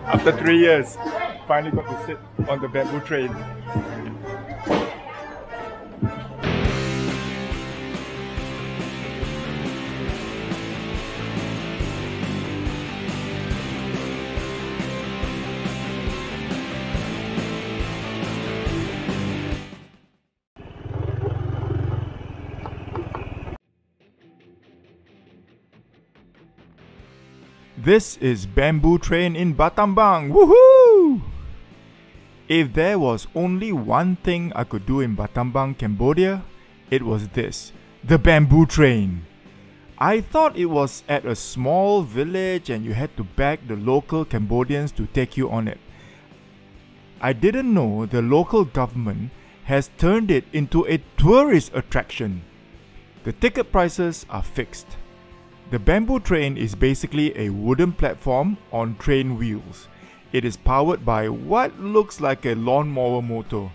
After 3 years, finally got to sit on the bamboo train. This is bamboo train in Battambang. Woohoo! If there was only one thing I could do in Battambang, Cambodia, it was this: the bamboo train. I thought it was at a small village and you had to beg the local Cambodians to take you on it. I didn't know the local government has turned it into a tourist attraction. The ticket prices are fixed. The bamboo train is basically a wooden platform on train wheels. It is powered by what looks like a lawnmower motor.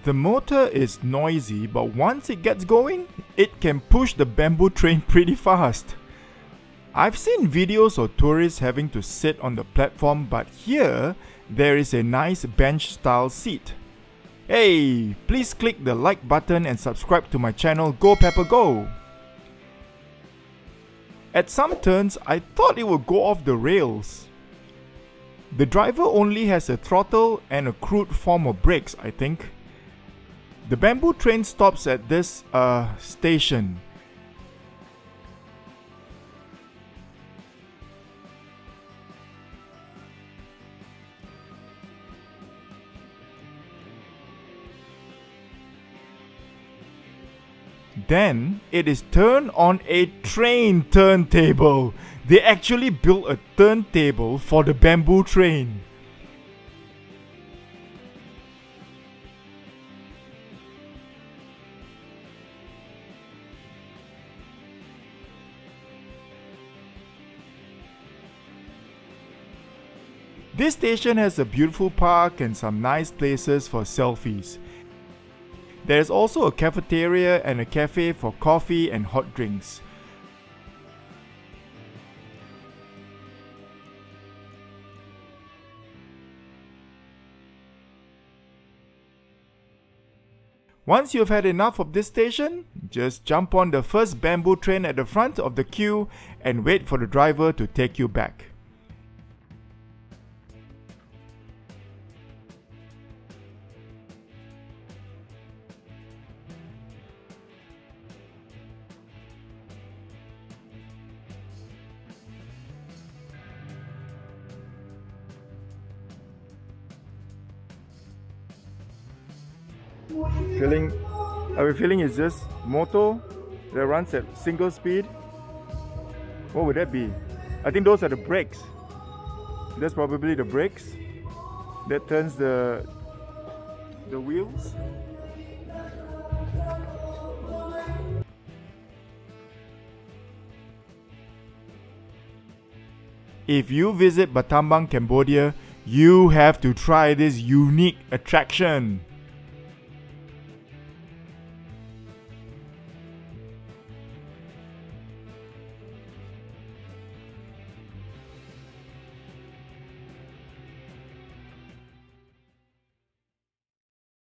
The motor is noisy, but once it gets going, it can push the bamboo train pretty fast. I've seen videos of tourists having to sit on the platform, but here there is a nice bench style seat. Hey, please click the like button and subscribe to my channel. Go Pepper Go! At some turns, I thought it would go off the rails. The driver only has a throttle and a crude form of brakes, I think. The bamboo train stops at this station. Then it is turned on a train turntable. They actually built a turntable for the bamboo train. This station has a beautiful park and some nice places for selfies. There is also a cafeteria and a cafe for coffee and hot drinks. Once you've had enough of this station, just jump on the first bamboo train at the front of the queue and wait for the driver to take you back. Are we feeling it's just motor that runs at single speed? What would that be? I think those are the brakes. That's probably the brakes that turns the wheels. If you visit Battambang, Cambodia, you have to try this unique attraction.